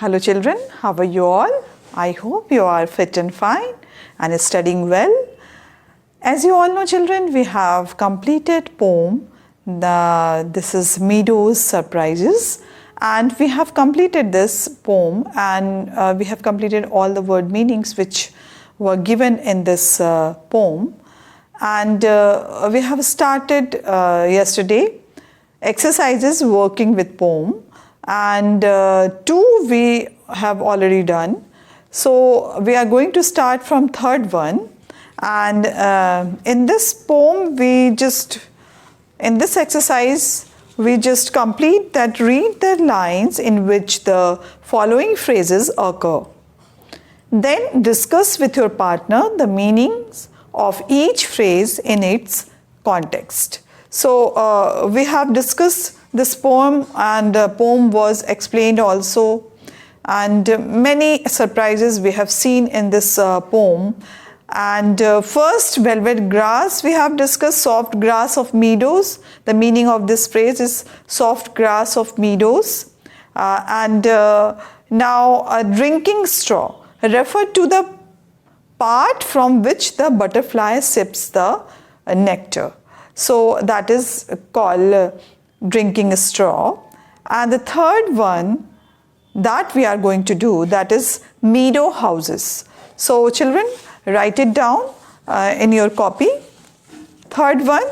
Hello children, how are you all? I hope you are fit and fine and studying well. As you all know children, we have completed poem. This is Meadows Surprises, and we have completed this poem, and we have completed all the word meanings which were given in this poem. And we have started yesterday exercises working with poem, and 2 we have already done. So we are going to start from third one, and in this poem in this exercise we just complete that, read the lines in which the following phrases occur. Then discuss with your partner the meanings of each phrase in its context. So we have discussed this poem, and the poem was explained also, and many surprises we have seen in this poem. And first, velvet grass, we have discussed soft grass of meadows. The meaning of this phrase is soft grass of meadows. And now a drinking straw referred to the part from which the butterfly sips the nectar. So that is called drinking straw. And the third one that we are going to do, that is meadow houses. So children, write it down in your copy. Third one,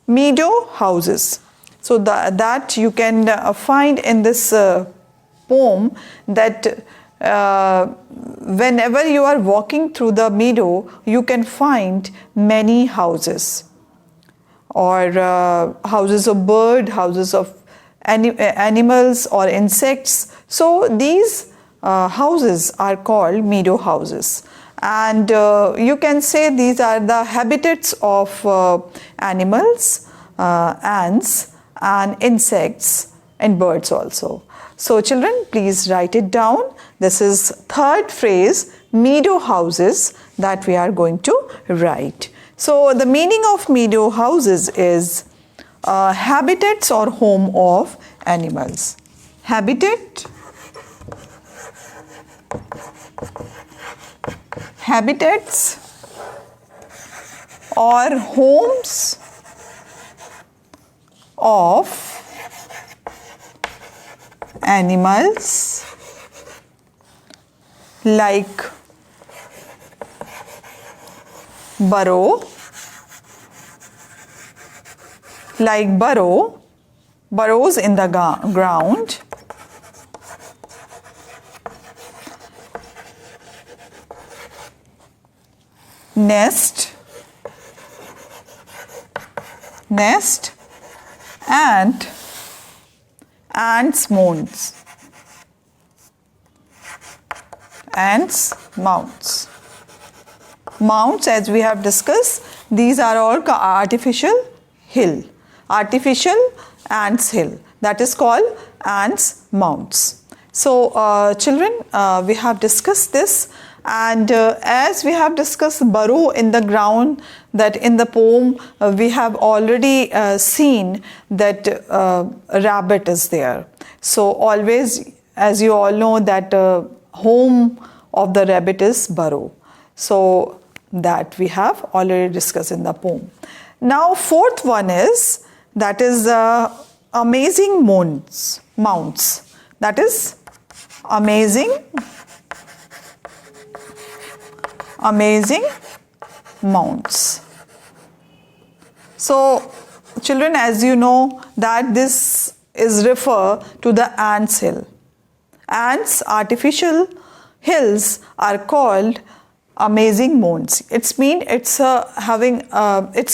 meadow houses. So that you can find in this poem that whenever you are walking through the meadow, you can find many houses, or houses of bird, houses of animals or insects. So these houses are called meadow houses, and you can say these are the habitats of animals, ants and insects and birds also. So children, please write it down. This is third phrase, meadow houses, that we are going to write. So the meaning of meadow houses is habitats or home of animals. Habitat, habitats or homes of animals like burrows in the ground, nest and ants' mounds. Mounds, as we have discussed, these are all artificial ants hill, that is called ants mounds. So children, we have discussed this, and as we have discussed burrow in the ground, that in the poem we have already seen that a rabbit is there. So always, as you all know, that home of the rabbit is burrow. So that we have already discussed in the poem. Now fourth one is, that is amazing mounds. That is amazing mounds. So children, as you know, that this is refer to the ants hill. Ants artificial hills are called amazing mounds. It's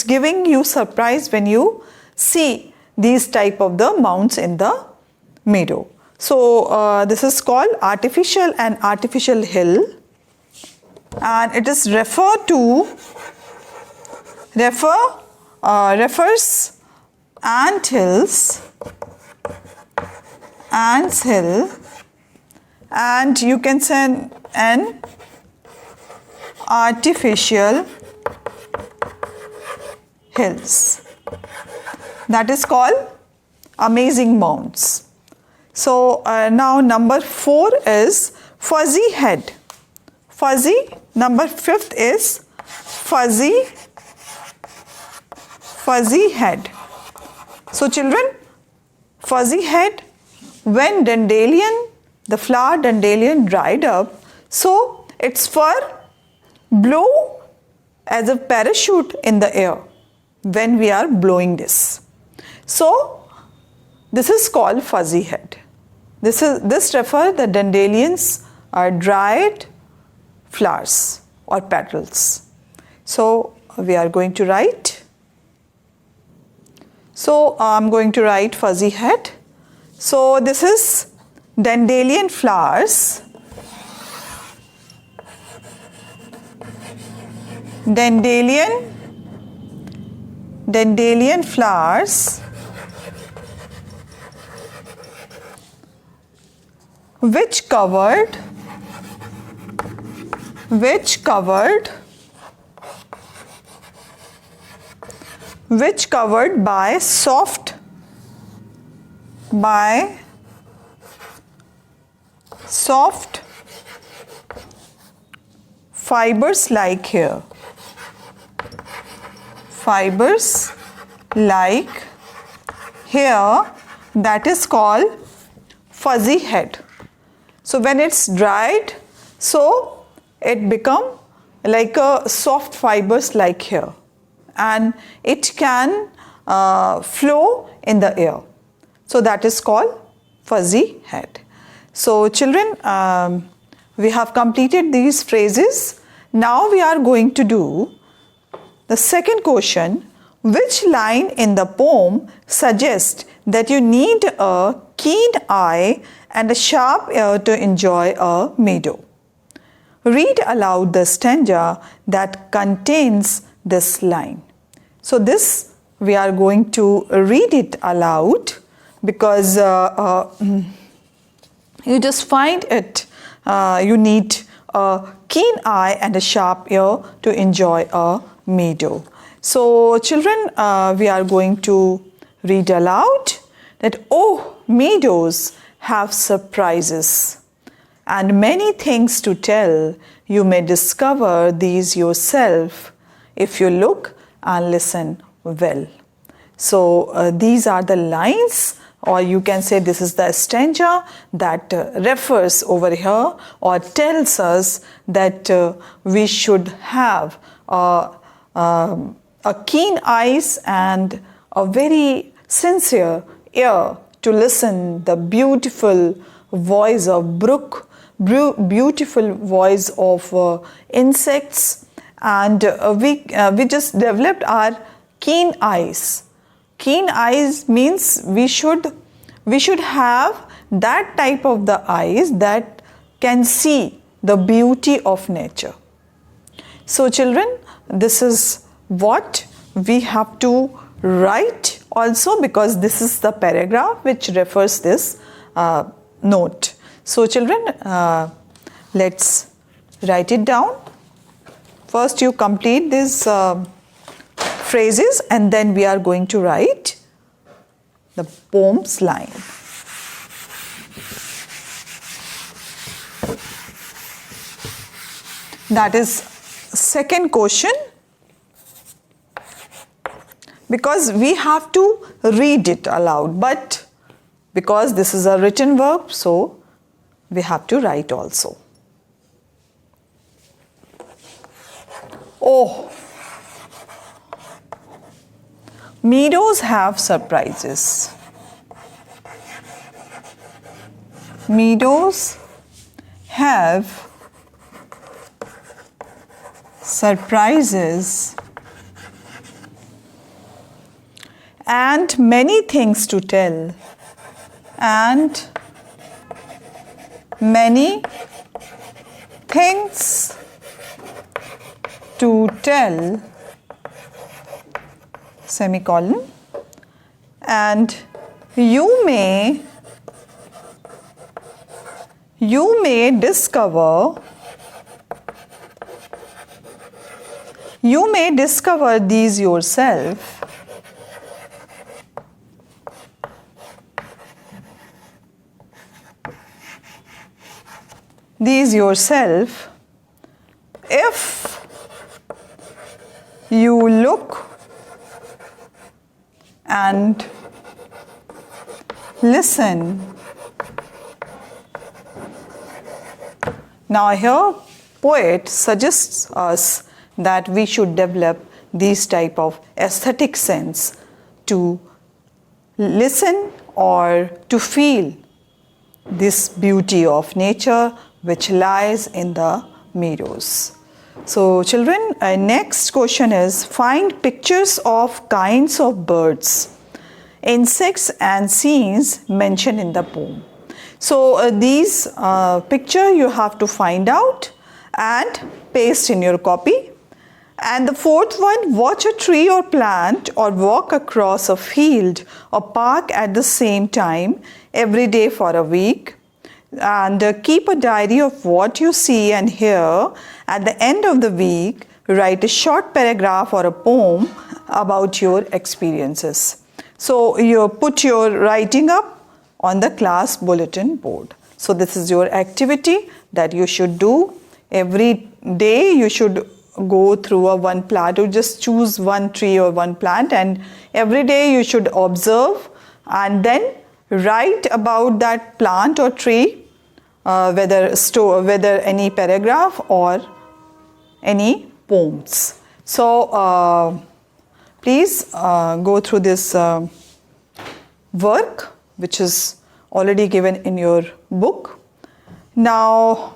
giving you surprise when you see these type of the mounds in the meadow. So this is called artificial and artificial hill, and it is refers ants hill, and you can say an artificial hills, that is called amazing mounds. So now number 4 is fuzzy head. Fuzzy. Number 5th is fuzzy head. So children, fuzzy head, when dandelion, the flower dandelion dried up, so its fur blew as a parachute in the air when we are blowing this. So this is called fuzzy head. This refers the dandelions are dried flowers or petals. So we are going to write. So I'm going to write fuzzy head. So this is dandelion flowers. Dandelion flowers which covered by soft fibers like hair. Fibers like hair, that is called fuzzy head. So when it's dried, so it become like a soft fibers like hair, and it can flow in the air. So that is called fuzzy head. So children, we have completed these phrases. Now we are going to do the second question. Which line in the poem suggests that you need a keen eye and a sharp ear to enjoy a meadow? Read aloud the stanza that contains this line. So this we are going to read it aloud because you just find it, you need a keen eye and a sharp ear to enjoy a meadow. So children, we are going to read aloud that, oh, meadows have surprises and many things to tell. You may discover these yourself if you look and listen well. So these are the lines, or you can say this is the stanza that refers over here or tells us that we should have a keen eyes and a very sincere ear to listen the beautiful voice of brook, beautiful voice of insects, and we just developed our keen eyes. Keen eyes means we should have that type of the eyes that can see the beauty of nature. So children, this is what we have to write also, because this is the paragraph which refers this note. So children, let's write it down. First you complete these phrases and then we are going to write the poem's line. That is second question, because we have to read it aloud, but because this is a written verb, so we have to write also. Oh, meadows have surprises. Meadows have surprises and many things to tell. And many things to tell, semicolon, and you may discover these yourself these yourself. If you look and listen. Now here poet suggests us that we should develop these type of aesthetic sense to listen or to feel this beauty of nature which lies in the meadows. So children, next question is, find pictures of kinds of birds, insects and scenes mentioned in the poem. So these picture you have to find out and paste in your copy. And the fourth one, watch a tree or plant or walk across a field or park at the same time every day for a week. And keep a diary of what you see and hear. At the end of the week, write a short paragraph or a poem about your experiences. So you put your writing up on the class bulletin board. So this is your activity that you should do. Every day you should go through a one plant, or just choose one tree or one plant, and every day you should observe and then write about that plant or tree, whether any paragraph or any poems. So please go through this work which is already given in your book. Now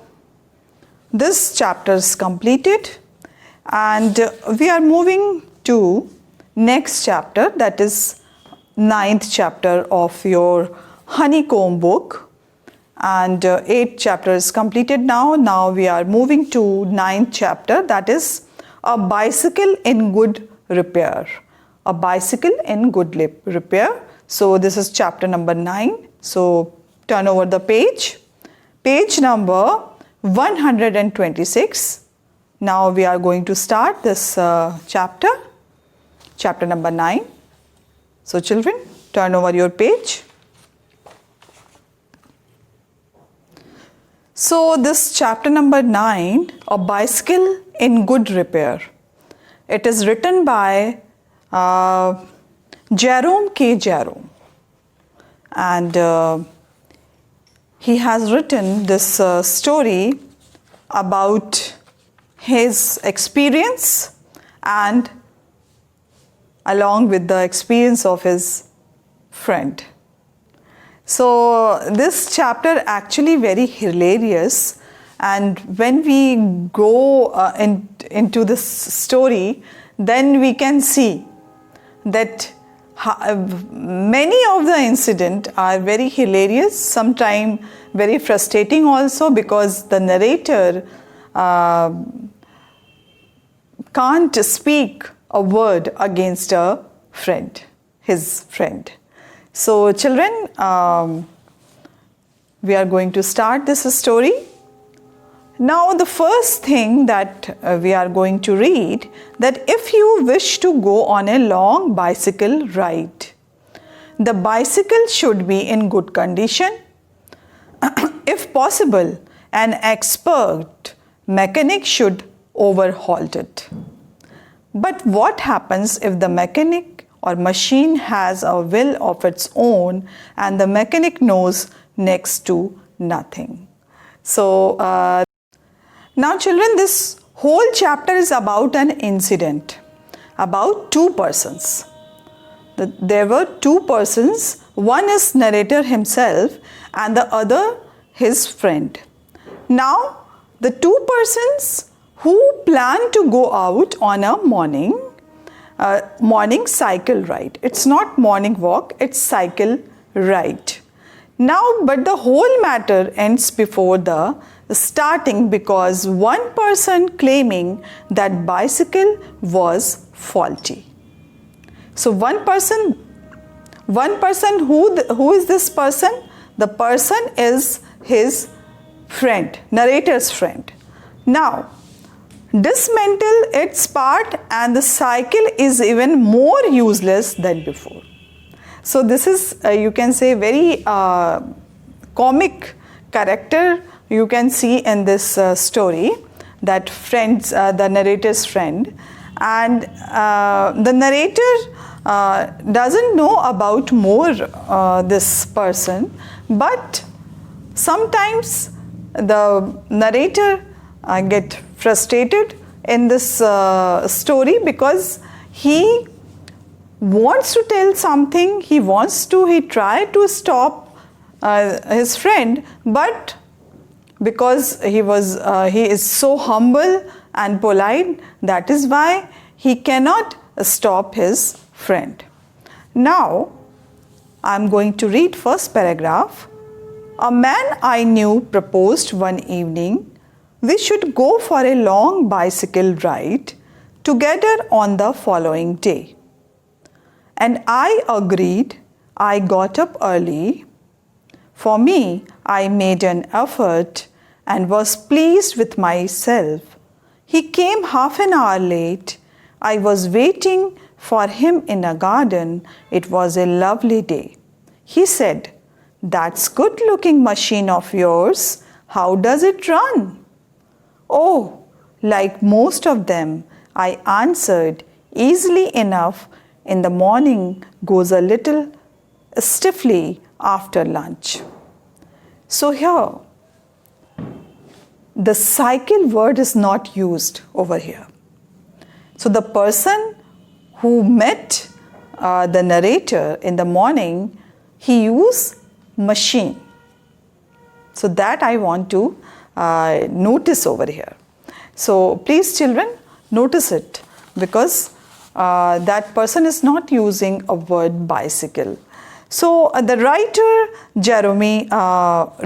this chapter is completed and we are moving to next chapter, that is 9th chapter of your Honeycomb book, and 8th chapter is completed now. Now we are moving to 9th chapter, that is a bicycle in good repair. A bicycle in good repair. So this is chapter number 9. So turn over the page. Page number 126. Now we are going to start this chapter number 9. So children, turn over your page. So this chapter number 9, a bicycle in good repair. It is written by Jerome K. Jerome, and he has written this story about his experience and along with the experience of his friend. So this chapter actually very hilarious, and when we go into this story, then we can see that many of the incidents are very hilarious, sometimes very frustrating also, because the narrator can't speak a word against a friend, his friend. So children, we are going to start this story. Now the first thing that we are going to read, that if you wish to go on a long bicycle ride, the bicycle should be in good condition. If possible, an expert mechanic should overhaul it. But what happens if the mechanic or machine has a will of its own and the mechanic knows next to nothing? So now children, this whole chapter is about an incident, about two persons. There were two persons, one is narrator himself and the other his friend. Now the two persons who plan to go out on a morning cycle ride. It's not morning walk, it's cycle ride. Now, but the whole matter ends before the starting, because one person claiming that bicycle was faulty. So one person, who is this person? The person is his friend, narrator's friend. Now, dismantle its part and the cycle is even more useless than before. So this is, you can say, very comic character you can see in this story that the narrator's friend, and the narrator doesn't know about more this person, but sometimes the narrator get frustrated in this story because he wants to tell something, he tried to stop his friend, but because he is so humble and polite, that is why he cannot stop his friend. Now I am going to read first paragraph. A man I knew proposed one evening we should go for a long bicycle ride together on the following day. And I agreed. I got up early. For me, I made an effort and was pleased with myself. He came half an hour late. I was waiting for him in a garden. It was a lovely day. He said, "That's good-looking machine of yours. How does it run?" "Oh, like most of them," I answered, "easily enough. In the morning, goes a little stiffly after lunch." So here, the cycle word is not used over here. So the person who met the narrator in the morning, he used machine. So that I want to notice over here. So please children, notice it, because that person is not using a word bicycle. So the writer Jeremy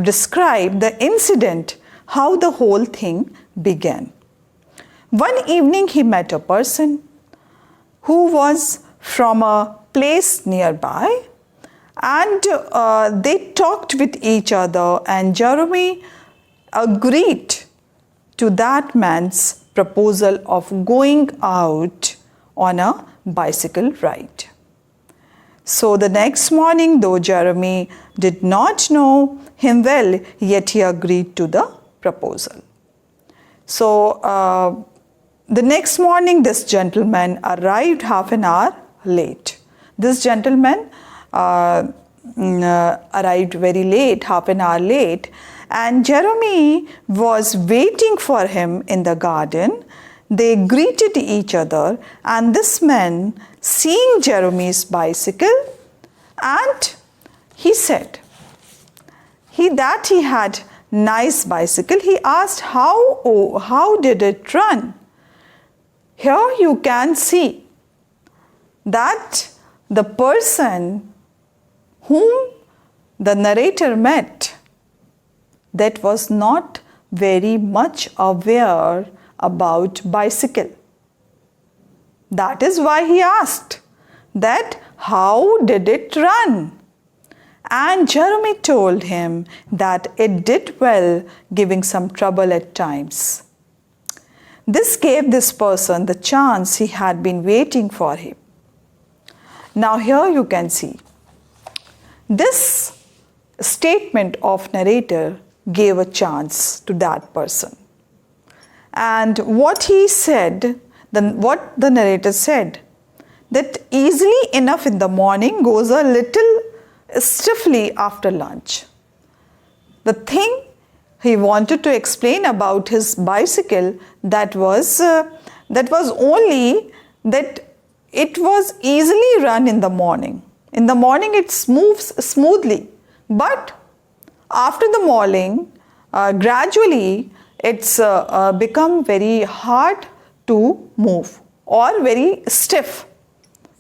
described the incident, how the whole thing began. One evening he met a person who was from a place nearby, and they talked with each other, and Jeremy agreed to that man's proposal of going out on a bicycle ride. So the next morning, though Jeremy did not know him well, yet he agreed to the proposal. So the next morning, this gentleman arrived half an hour late. This gentleman arrived very late, half an hour late, and Jeremy was waiting for him in the garden. They greeted each other, and this man, seeing Jeremy's bicycle, and he said that he had nice bicycle. He asked how did it run? Here you can see that the person whom the narrator met, that was not very much aware about bicycle. That is why he asked that how did it run? And Jeremy told him that it did well, giving some trouble at times. This gave this person the chance he had been waiting for him. Now here you can see this statement of narrator gave a chance to that person. And what he said, what the narrator said, that easily enough in the morning, goes a little stiffly after lunch. The thing he wanted to explain about his bicycle, that was only that it was easily run in the morning. In the morning it moves smoothly, but after the morning, gradually it's become very hard to move or very stiff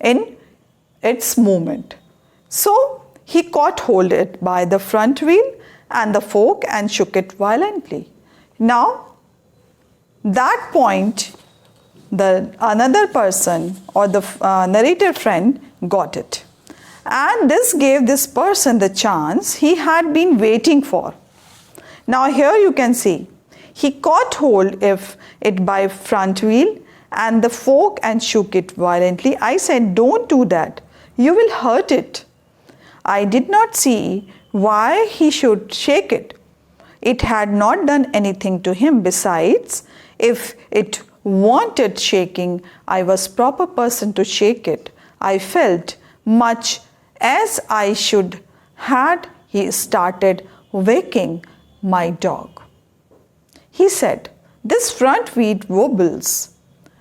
in its movement. So he caught hold of it by the front wheel and the fork and shook it violently. Now, that point, another person or the narrator friend got it. And this gave this person the chance he had been waiting for. Now here you can see, he caught hold of it by front wheel and the fork and shook it violently. I said, "Don't do that. You will hurt it." I did not see why he should shake it. it had not done anything to him. Besides, if it wanted shaking, I was proper person to shake it. I felt much as I should had he started waking my dog. He said, "This front wheel wobbles."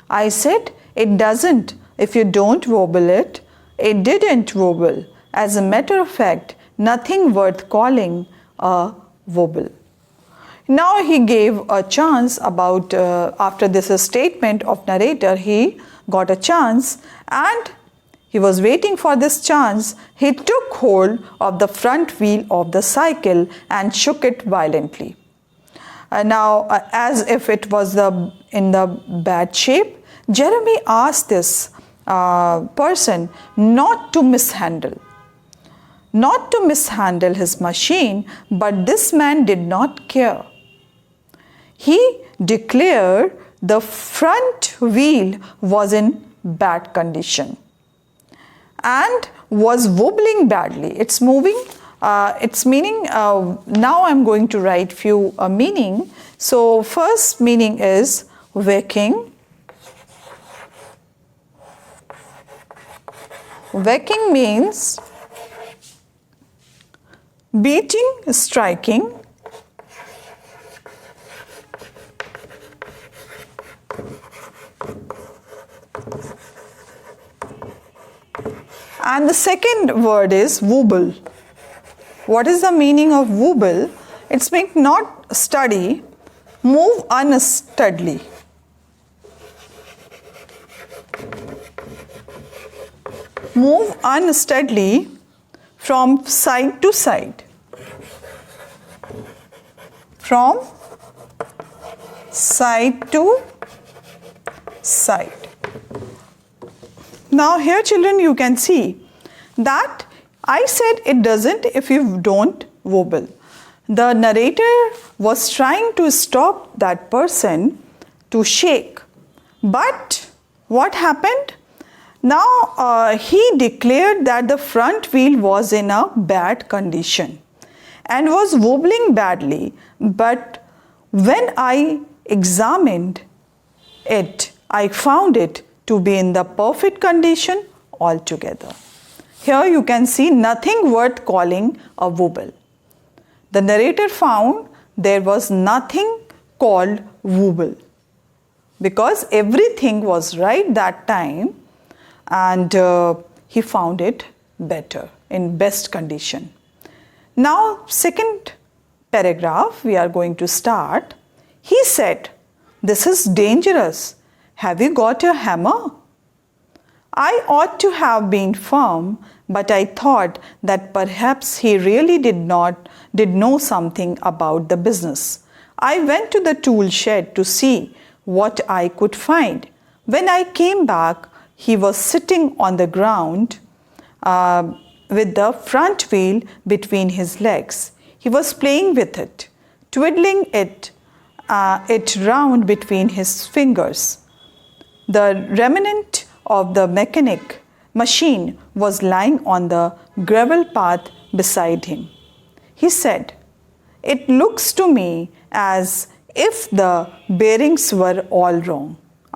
I said, "It doesn't. If you don't wobble it." It didn't wobble. As a matter of fact, nothing worth calling a wobble. Now he gave a chance about, after this statement of narrator, he got a chance and he was waiting for this chance. He took hold of the front wheel of the cycle and shook it violently. Now, as if it was in the bad shape, Jeremy asked this person not to mishandle his machine, but this man did not care. He declared the front wheel was in bad condition and was wobbling badly. It's moving, its meaning, now I'm going to write few meaning. So first meaning is waking. Waking means beating, striking. And the second word is wobble. What is the meaning of wobble? It's meant not steady, move unsteadily. Move unsteadily from side to side. From side to side. Now here children, you can see that I said it doesn't if you don't wobble. The narrator was trying to stop that person to shake. But what happened? Now he declared that the front wheel was in a bad condition and was wobbling badly. But when I examined it, I found it to be in the perfect condition altogether. Here you can see nothing worth calling a wobble. The narrator found there was nothing called wobble because everything was right that time, and he found it better, in best condition. Now, second paragraph we are going to start. He said, "This is dangerous. Have you got a hammer?" I ought to have been firm, but I thought that perhaps he really did know something about the business. I went to the tool shed to see what I could find. When I came back, he was sitting on the ground with the front wheel between his legs. He was playing with it, twiddling it round between his fingers. The remnant of the machine was lying on the gravel path beside him. He said, "It looks to me as if the bearings were all wrong."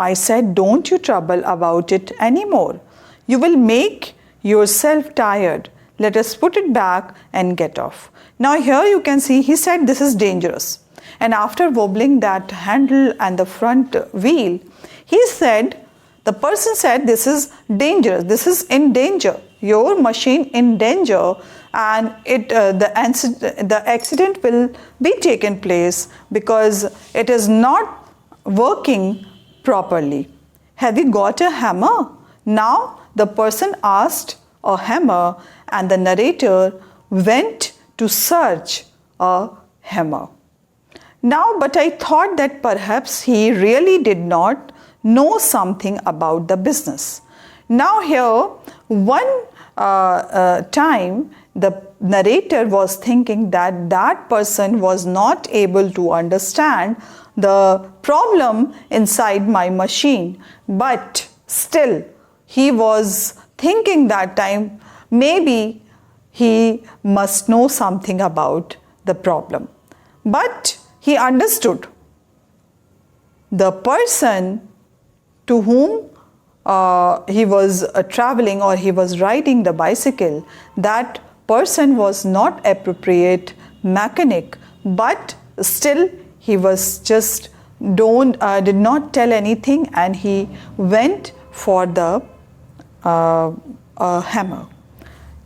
I said, "Don't you trouble about it anymore. You will make yourself tired. Let us put it back and get off." Now here you can see he said this is dangerous. And after wobbling that handle and the front wheel, the person said this is dangerous, this is in danger, your machine in danger, and the accident will be taken place because it is not working properly. Have you got a hammer? Now the person asked a hammer and the narrator went to search a hammer. Now, but I thought that perhaps he really did not know something about the business. Now here, one time the narrator was thinking that that person was not able to understand the problem inside my machine, but still he was thinking that time maybe he must know something about the problem. But he understood the person to whom he was traveling, or he was riding the bicycle, that person was not appropriate mechanic, but still he was just did not tell anything, and he went for the hammer.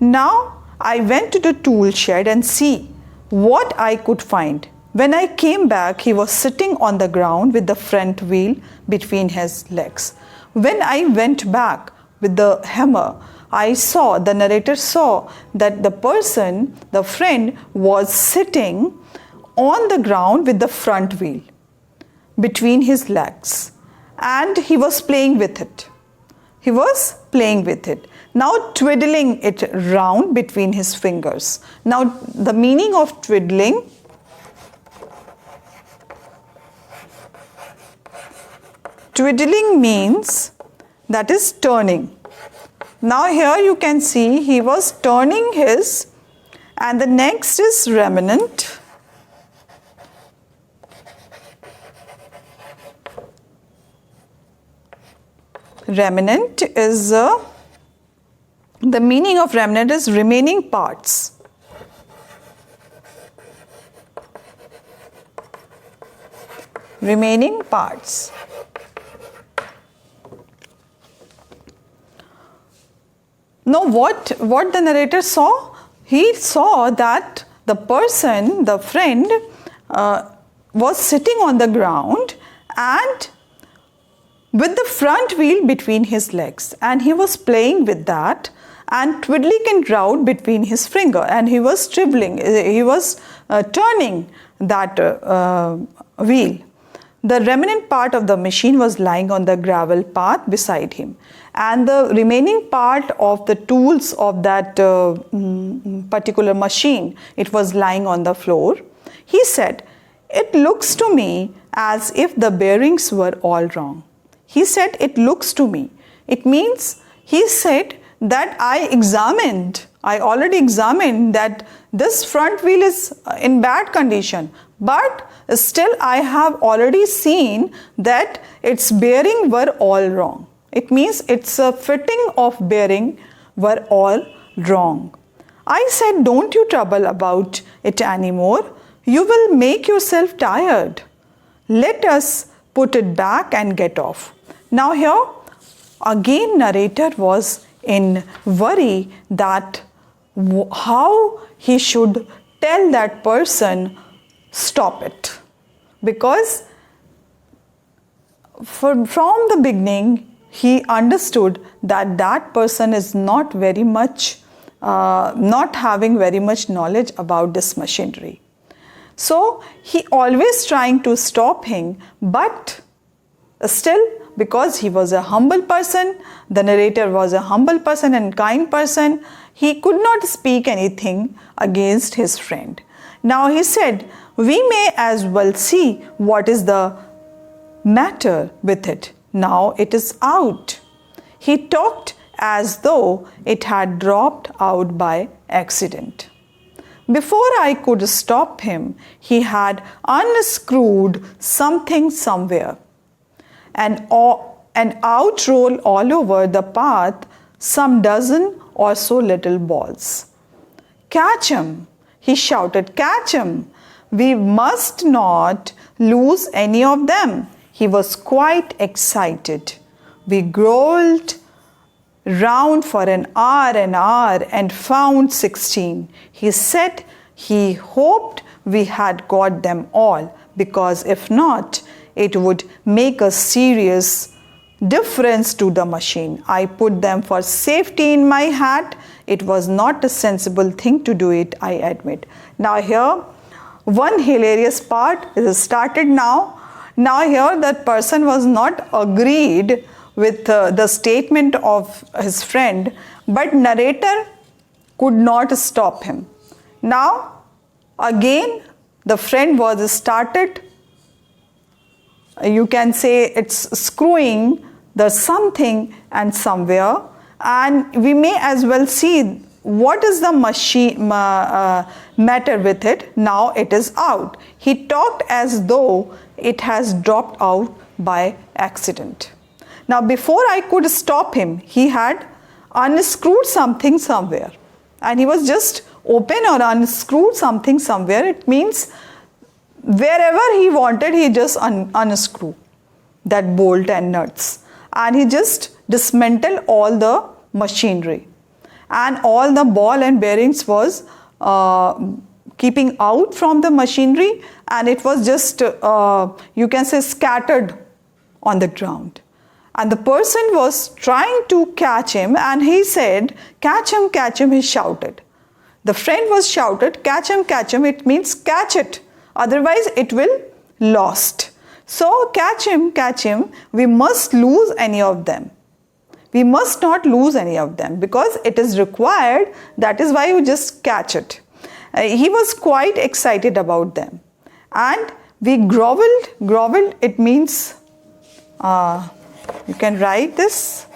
Now I went to the tool shed and see what I could find. When I came back, he was sitting on the ground with the front wheel between his legs. When I went back with the hammer, the narrator saw that the person, the friend, was sitting on the ground with the front wheel between his legs, and he was playing with it. He was playing with it. Now twiddling it round between his fingers. Now the meaning of twiddling, twiddling means that is turning. Now here you can see he was turning his, and the next is remnant. Remnant is the meaning of remnant is remaining parts. Remaining parts. Now what the narrator saw? He saw that the person, the friend, was sitting on the ground and with the front wheel between his legs, and he was playing with that and twiddling it round between his finger, and he was turning that wheel. The remnant part of the machine was lying on the gravel path beside him, and the remaining part of the tools of that particular machine, it was lying on the floor. He said, "It looks to me as if the bearings were all wrong." He said, "It looks to me." It means he said that I already examined that this front wheel is in bad condition, but still I have already seen that its bearing were all wrong. It means its fitting of bearing were all wrong. I said, "Don't you trouble about it anymore. You will make yourself tired. Let us put it back and get off." Now here again narrator was in worry that how he should tell that person stop it, because from the beginning he understood that that person is not having very much knowledge about this machinery. So he always trying to stop him, but still, because he was a humble person, the narrator was a humble person and kind person, he could not speak anything against his friend. Now he said, "We may as well see what is the matter with it. Now it is out." He talked as though it had dropped out by accident. Before I could stop him, he had unscrewed something somewhere, and out rolled all over the path some dozen or so little balls. "Catch him!" he shouted. "Catch him! We must not lose any of them." He was quite excited. We growled round for an hour and found 16. He said he hoped we had got them all, because if not, it would make a serious difference to the machine. I put them for safety in my hat. It was not a sensible thing to do it, I admit. Now here, one hilarious part is started now. Now here that person was not agreed with the statement of his friend, but narrator could not stop him. Now again the friend was started, you can say it's screwing the something and somewhere, and we may as well see what is the matter with it? Now it is out. He talked as though it has dropped out by accident. Now before I could stop him, he had unscrewed something somewhere, and he was just open or unscrewed something somewhere. It means wherever he wanted, he just unscrew that bolt and nuts, and he just dismantled all the machinery, and all the ball and bearings was keeping out from the machinery, and it was just you can say scattered on the ground. And the person was trying to catch him, and he said, catch him, he shouted. The friend was shouted, catch him, it means catch it, otherwise it will lost. So catch him, we must lose any of them. We must not lose any of them because it is required, that is why you just catch it. He was quite excited about them. And we groveled, it means, you can write this,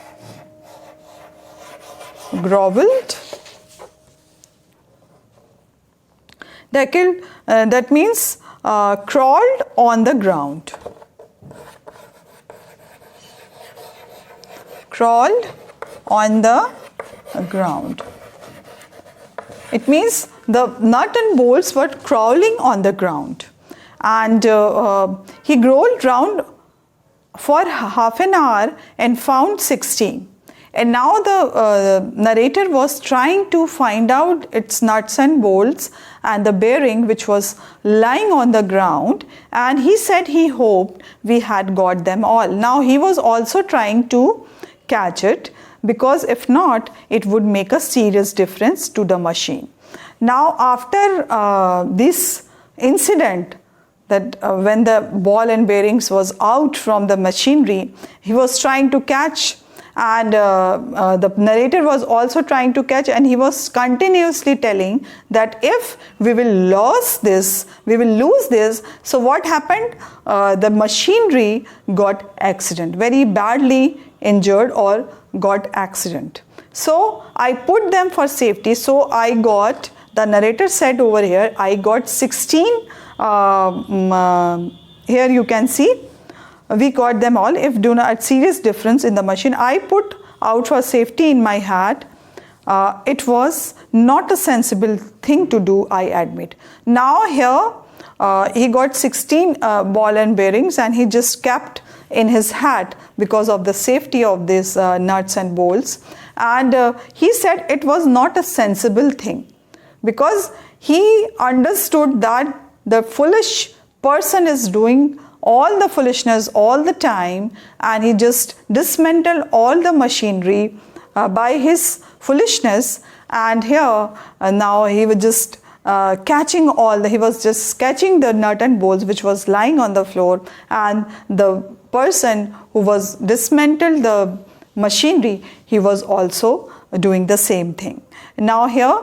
groveled. That means crawled on the ground. Crawled on the ground. It means the nut and bolts were crawling on the ground. And he rolled round for half an hour and found 16. And now the narrator was trying to find out its nuts and bolts and the bearing which was lying on the ground, and he said he hoped we had got them all. Now he was also trying to catch it, because if not, it would make a serious difference to the machine. Now after this incident, that when the ball and bearings was out from the machinery, he was trying to catch, and the narrator was also trying to catch, and he was continuously telling that if we will lose this, so what happened? The machinery got accident, very badly injured or got accident. So I put them for safety. So I got, the narrator said over here, I got 16, here you can see, we got them all. If do not serious difference in the machine, I put out for safety in my hat. It was not a sensible thing to do, I admit. Now here he got 16 ball and bearings, and he just kept in his hat because of the safety of these nuts and bolts. And he said it was not a sensible thing, because he understood that the foolish person is doing all the foolishness all the time, and he just dismantled all the machinery by his foolishness. And here now he was just catching he was just catching the nut and bolts which was lying on the floor, and the person who was dismantled the machinery, he was also doing the same thing. Now here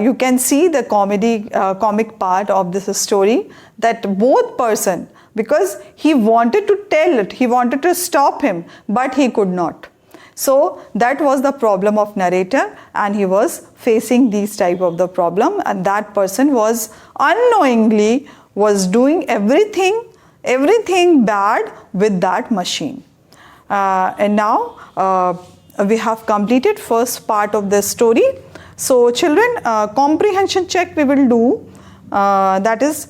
you can see the comic part of this story, that both person, because he wanted to tell it, he wanted to stop him, but he could not. So that was the problem of narrator, and he was facing these type of the problem, and that person was unknowingly was doing everything bad with that machine. And now we have completed first part of the story. So children, comprehension check we will do, that is,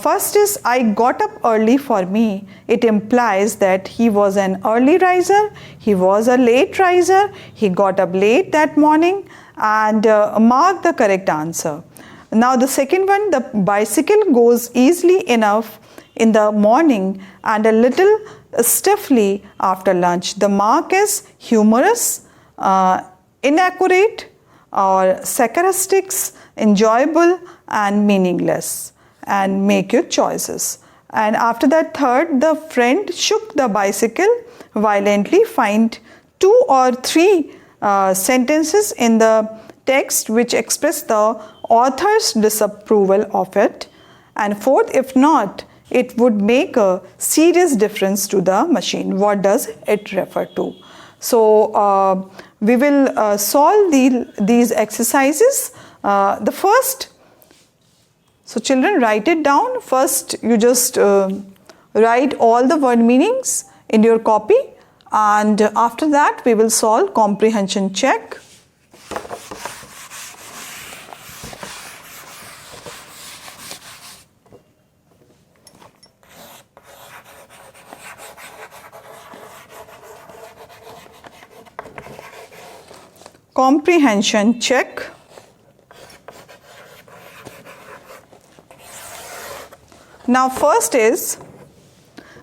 first is I got up early for me. It implies that he was an early riser, he was a late riser, he got up late that morning, and mark the correct answer. Now the second one, the bicycle goes easily enough in the morning and a little stiffly after lunch. The mark is humorous, inaccurate, or sarcastic, enjoyable, and meaningless. And make your choices. And after that, third, the friend shook the bicycle violently. Find 2 or 3 sentences in the text which express the author's disapproval of it. And fourth, if not, it would make a serious difference to the machine. What does it refer to? So we will solve these exercises. The first, so children, write it down. First, you just write all the word meanings in your copy, and after that we will solve comprehension check. Comprehension check. Now first is,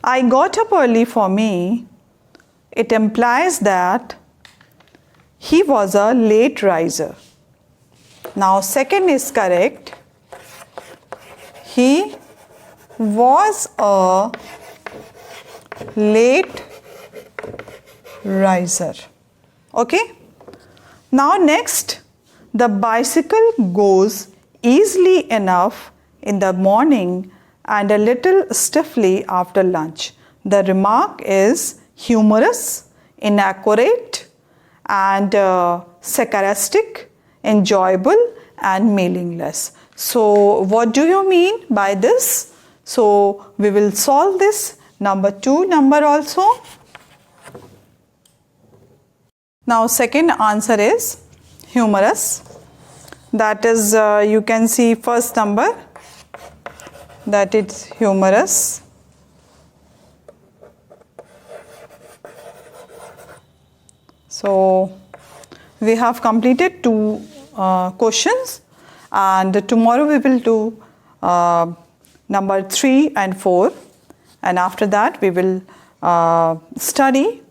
I got up early for me. It implies that he was a late riser. Now second is correct. He was a late riser. Okay. Now next, the bicycle goes easily enough in the morning and a little stiffly after lunch. The remark is humorous, inaccurate, and sarcastic, enjoyable, and meaningless. So what do you mean by this? So we will solve this number 2 number also. Now second answer is humorous. That is, you can see first number, that it's humorous. So we have completed 2 questions, and tomorrow we will do number 3 and 4, and after that we will study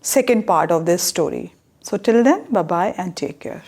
second part of this story. So till then, bye bye and take care.